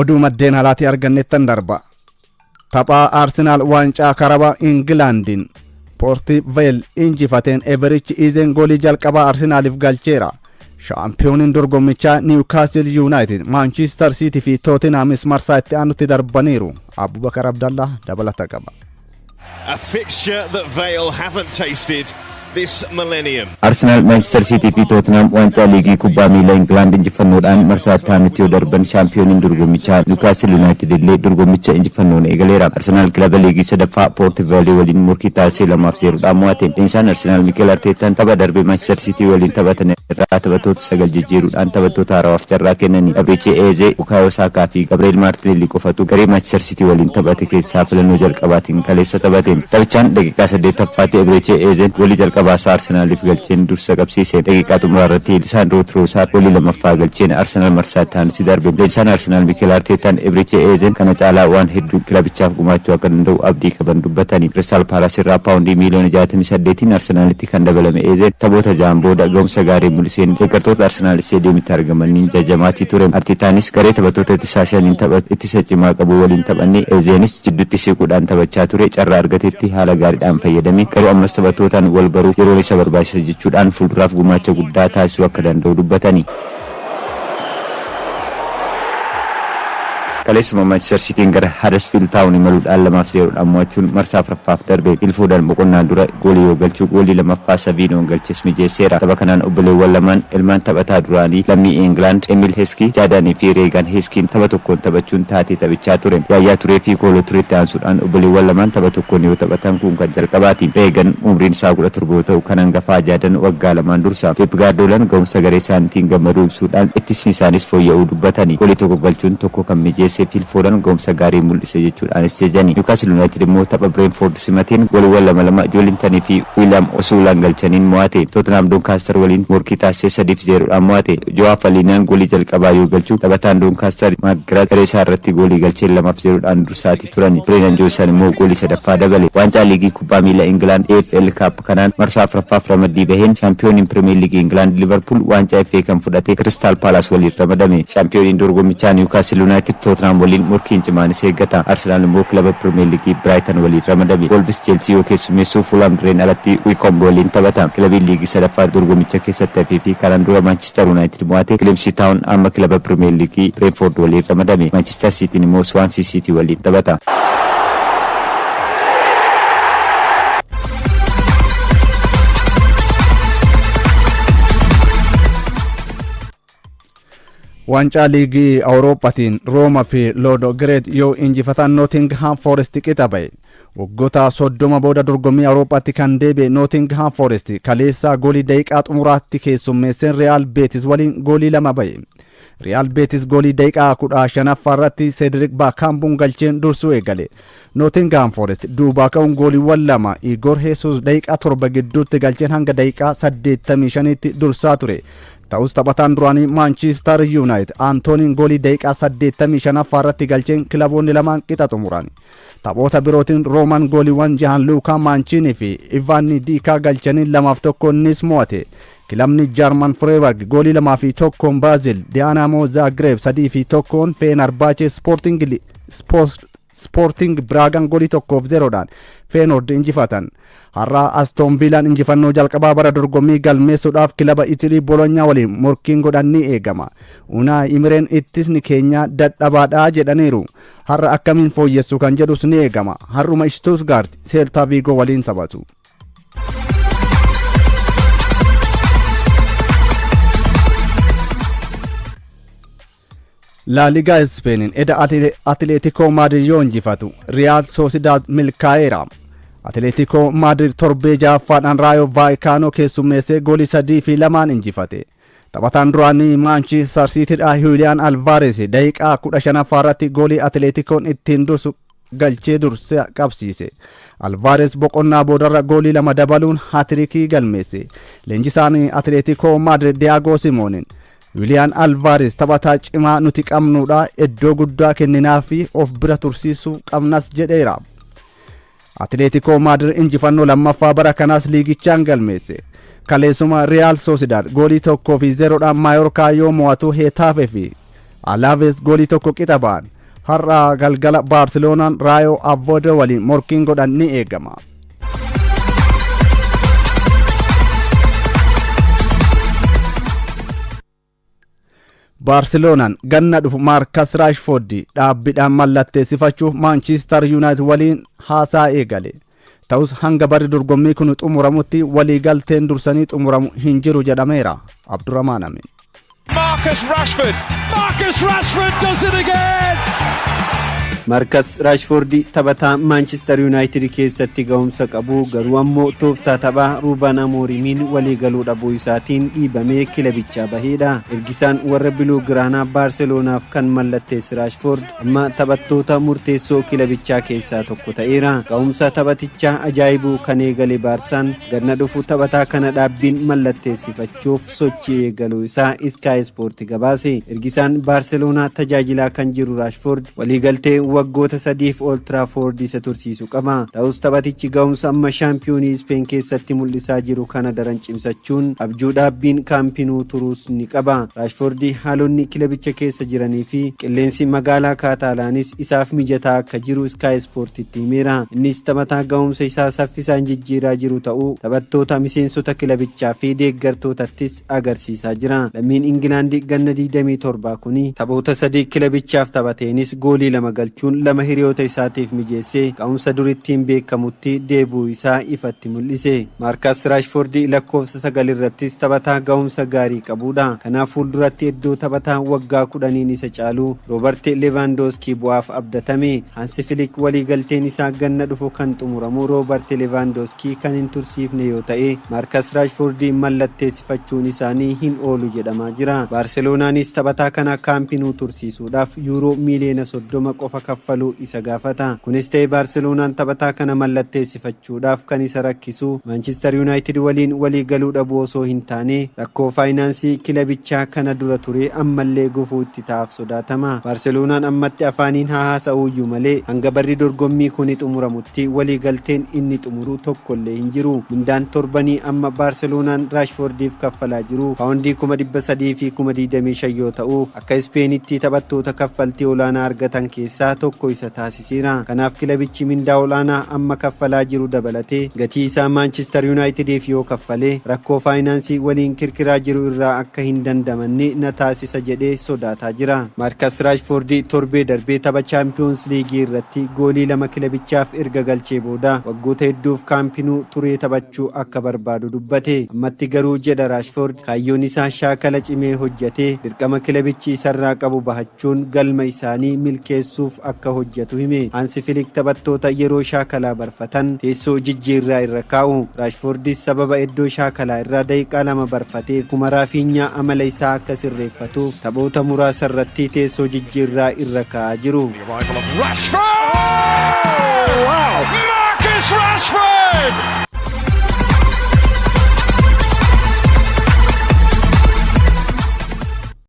oduu maddeen halaati arganneettan darba. Taphaa Arsenal waancaa karaba Ingilaandin Porti Vale injifateen Everich Izen goolii jalqabaa Arsenaliif galcheera. Shaampiyooniin dorgommichaa Newcastle United, Manchester City fi Tottenham marsaa itti aanutti darbaniiru. Abubakar Abdallah dabalata qaba. A fixture that Vale haven't tasted this millennium. Arsenal, Manchester City fi Tottenham waancaa liigii kubbaa miilaa England injifannoodhaan marsaa itti aanutti darban shaampiyooniin dorgommichaa Newcastle United illee dorgommicha injifannoon eegaleera. Arsenal kilaba liigii sadaffaa Port Vale waliin morkii taasisee 2-0 mo'ate. Insaan Arsenal Mikel Arteetaan tapha darbe Manchester City waliin taphatan irraa taphattoota 9 jijjiiruudhaan taphattoota haarawaaf carraa kennanii. Gabriel Eze, Bukayo Saka fi Gabriel Martinelli qofatu garee Manchester City waliin taphate keessaa filannoo jalqabaatiin kaleessa taphate. Taphichaan daqiiqaa 8ffaatti Gabriel Eze goolii jalqabaa Arsenaliif galcheen dursa qabsiise. Daqiiqaa xumuraarratti Lisandro Trossard goolii lammaffaa galcheen Arsenal marsaa itti aanutti darbe. Leenjisaan Arsenal Mikel Arteetaan Gabriel Eze kana caalaa waan hedduu kilabichaaf gumaachuu akka danda'u abdii qaban dubbatanii. Crystal Palace irraa paawundii miliyoona 68 Arsenalitti kan dabalame Eze taphoota ja'an booda gahumsa gaarii mul'iseen deeggartoota Arsenal isteediyeemitti argamanii jajamaatii ture. Arteetaanis garee taphattoota ittisaa shaniin ittisa cimaa qabu waliin taphannee Ezeenis jidduutti siquudhaan taphachaa ture. Carraa argatetti haala gaariidhaan fayyadame. Garuu ammas taphattootaan wal baruu yeroo isa barbaachisa jechuudhaan fuulduraaf gumaacha guddaa taasisuu akka danda'u dubbatanii. Kaleessuma Manchester City gara Huddersfield Town imaluudhaan 2-0 mo'achuun marsaa afuraffaaf darbe. Ilfuudhaan boqonnaan dura goolii yoo galchuu goolii lammaffaa Savinoon galches mijeesseera. Tapha kanaan obboleewwan lamaan ilmaan taphataa duraanii lammii England Emil Heskey, Jadanii fi Reegan Heskiin tapha tokkoon taphachuun taatee taphichaa ture. Yaayyaa turee fi Kooloo tureetti aansuudhaan obboleewwan lamaan tapha tokkoon yoo taphatan kun kan jalqabaati. Reegan umriin isaa 17 yoo ta'u kan hangafaa Jadan waggaa lamaan dursa. Pep Guardiolaan gahumsa garee isaaniitiin gammaduu ibsuudhaan ittisni isaanis fooyya'uu dubbatanii. Goolii tokko galchuun tokko kan mijeesse Phil Foden gahumsa gaarii mul'ise jechuudhaanis jajanii. Newcastle United immoo tapha Brentford simateen gooliiwwan 2 Joelinton fi William Osulan galchaniin mo'ate. Tottenham Doncaster waliin morkii taasisee 3-0 mo'ate. Joao Falinaan goolii jalqabaa yoo galchu taphataan Doncaster Magras garee isaa irratti goolii galchee 2-0 dursaatii turani. Brennan Johnson immoo goolii sadaffaa dabale. Waancaa liigii kubbaa miilaa England EFL Cup kanaan marsaa afuraffaaf ramaddii baheen shaampiyooniin Premier League England Liverpool waancaa FA kan fudhate Crystal Palace waliin ramadame. Shaampiyooniin dorgommichaa Newcastle United Tottenham waliin morkiin cimaan eeggata. Arsenal immoo kilaba Premier League Brighton waliin ramadame. Wolves Chelsea yoo keessummeessu Fulham dirreen alatti Wycombe waliin taphata. Kilabiin liigii sadaffaa dorgommicha keessatti hafee fi kanaan dura Manchester United mo'ate. Chelmsea Town amma kilaba Premier League Brentford waliin ramadame. Manchester City immoo Swansea City waliin taphata. Waancaa liigii Awurooppaatiin Rooma fi Ludogorets yoo injifatan Nottingham Forest qixa ba'e. Waggoota 30 booda dorgommii Awurooppaatti kan deebi'e Nottingham Forest kaleessa goolii daqiiqaa xumuraatti keessummeesseen Real Betis waliin goolii 2 ba'e. Real Betis goolii daqiiqaa 15 irratti Cedric Bakambuun galcheen dursuu eegale. Nottingham Forest duubaa ka'uun gooliiwwan 2 Igor Jesus daqiiqaa 7 gidduutti galcheen hanga daqiiqaa 85tti dursaa ture. Ta'us taphataan duraanii Manchester United Antoniin goolii daqiiqaa 85 irratti galcheen kilaboonni lamaan qixa xumuran. Taphoota birootiin Rooman gooliiwwan Gianluca Mancini fi Ivan Dika galchaniin 2-1 mo'ate. Kilabni German Freiburg goolii 2-1 Basel, Dinamo Zagreb 3-1 Fenerbahce Sporting Bragan goolii 1-0 Feyenoord injifatan. Har'a Aston Villaan injifannoo jalqabaa bara dorgommii galmeessuudhaaf kilaba Italy Bologna waliin morkiin godhanni eegama. Unai Emereen ittisni keenya dadhabaadhaa jedhaniiru. Har'a akkamiin fooyyessu kan jedhus ni eegama. Har'uma Stuttgart Celta Vigo waliin taphatu. La Liga Spain eda Atletico Madrid yoo injifatu Real Sociedad milkaa'eera. Atletico Madrid torbee ja'affaadhaan Rayo Vallecano keessummeessee goolii 3-2 injifate. Taphataan duraanii Manchester City'dha Julian Alvarez daqiiqaa 15 irratti goolii Atleticoon ittiin dursu galchee dursa qabsiise. Alvarez boqonnaa boodarra goolii 2 dabaluun hatriikii galmeesse. Leenjisaan Atletico Madrid Diego Simeone Julian Alvarez taphataa cimaa nuti qabnuudha, iddoo guddaa kenninaa fi of bira tursiisuu qabnas jedheera. Atletico Madrid injifannoo lammaffaa bara kanaas liigichaan galmeesse. Kaleessuma Real Sociedad goolii 1-0 Mallorca yoo mo'atu Hetafe fi Alaaves goolii tokko qixa ba'an. Har'a galgala Baarseloonaan Raayoo Avoodo waliin morkiin godhan ni eegama. Baarseloonaan ganna dhufu Maarkas Raashfoord dhaabbiidhaan mallatteessifachuuf Maanchiistar Yuunaayitid waliin haasaa eegale. Ta'us hanga barri dorgommii kun xumuramutti waliigalteen dursanii xumuramu hin jiru jedhameera. Abdurrahmaan Amin. Marcus Rashford does it again! Marcus Rashford taphataa Manchester United keessatti ga'umsa qabu garuu ammoo tooftaa taphaa Ruben Amorim walii galuu dhabuu isaatiin dhiibamee kilabichaa baheedha. Ergisaan warra biluu giraanaa Baarseloonaaf kan mallatteesse Rashford amma taphattoota murteessoo kilabichaa keessaa tokko ta'eera. Ga'umsa taphatichaa ajaa'ibuu kan eegale Baarsaan ganna dhufu taphataa kana dhaabbiin mallatteessifachuuf sochii eegaluu isaa Sky Sport gabaase. Ergisaan Baarseloonaa tajaajilaa kan jiru Rashford waliigaltee waggoota 3 Old Trafford isa tursiisu qaba. Ta'us taphatichi ga'umsa amma shaampiyoonii Spain keessatti mul'isaa jiru kana daran cimsachuun abjuu dhaabbiin kaampinuu turuus ni qaba. Rashford haalonni kilabicha keessa jiranii fi qilleensi magaalaa Kaataalaanis isaaf mijataa akka jiru Sky Sportitti himeera. Innis taphataa ga'umsa isaa saffisaan jijjiiraa jiru ta'uu taphattoota miseensota kilabichaa fi deeggartootattis agarsiisaa jira. Lammiin Ingilaandi ganna 27 kuni taphoota 3 kilabichaaf taphateenis goolii 2 galchuun lama hiriyoota isaatiif mijeessee ga'umsa durittiin beekamutti deebuu isaa ifatti mul'ise. Marcus Rashford lakkoofsa 9 irrattis taphataa ga'umsa gaarii qabudha. Kanaaf fuulduratti iddoo taphataa waggaa 10 isa caalu Robert Lewandowski bu'aaf abdatame. Hansi Flick waliigalteen isaa ganna dhufu kan xumuramu Robert Lewandowski kan hin tursiifne yoo ta'e Marcus Rashford mallatteessifachuun isaanii hin oolu jedhamaa jira. Baarseloonaanis taphataa kana kaampinuu tursiisuudhaaf yuuroo miiliyoona 30 qofa kaffaluu isa gaafata. Kunis ta'ee Baarseloonaan taphataa kana mallatteessifachuudhaaf kan isa rakkisu Manchester United waliin walii galuu dhabuu osoo hin taane rakkoo faayinaansii kilabichaa kana dura ture ammallee gufuu itti ta'aaf sodaatama. Baarseloonaan ammatti afaaniin haasa'uuyyuu malee hanga barri dorgommii kun xumuramutti walii galteen inni xumuru tokkollee hin jiru. Mindaan torbanii amma Baarseloonaan Rashfordiif kaffalaa jiru paawundii 300 fi 25 yoo ta'u akka Ispeenitti taphattoota kaffaltii olaanaa argatan keessaa tokko isa taasiseera. Kanaaf kilabichi mindaa olaanaa amma kaffalaa jiru dabalatee gatii isaa Manchester Unitediif yoo kaffale rakkoo faayinaansii waliin kirkiraa jiru irraa akka hin dandamanne na taasisa jedhee sodaataa jira. Marcus Rashford torbee darbee tapha Champions League irratti goolii 2 kilabichaaf erga galchee booda waggoota hedduuf kaampinuu turee taphachuu akka barbaadu dubbate. Ammatti garuu jedha Rashford kaayyoon isaa shaakala cimee hojjetee dirqama kilabichi isarraa qabu bahachuun galma isaanii milkeessuuf akka hojjetu hime. Hansi Flick taphattoota yeroo shaakalaa barfatan teessoo jijjiirraa irra kaa'u. Rashford sababa iddoo shaakalaa irraa daqiiqaa 2 barfateef kuma Raafiinyaa amala isaa akka sirreeffatuuf taphoota muraasa irratti teessoo jijjiirraa irra kaa'aa jiru.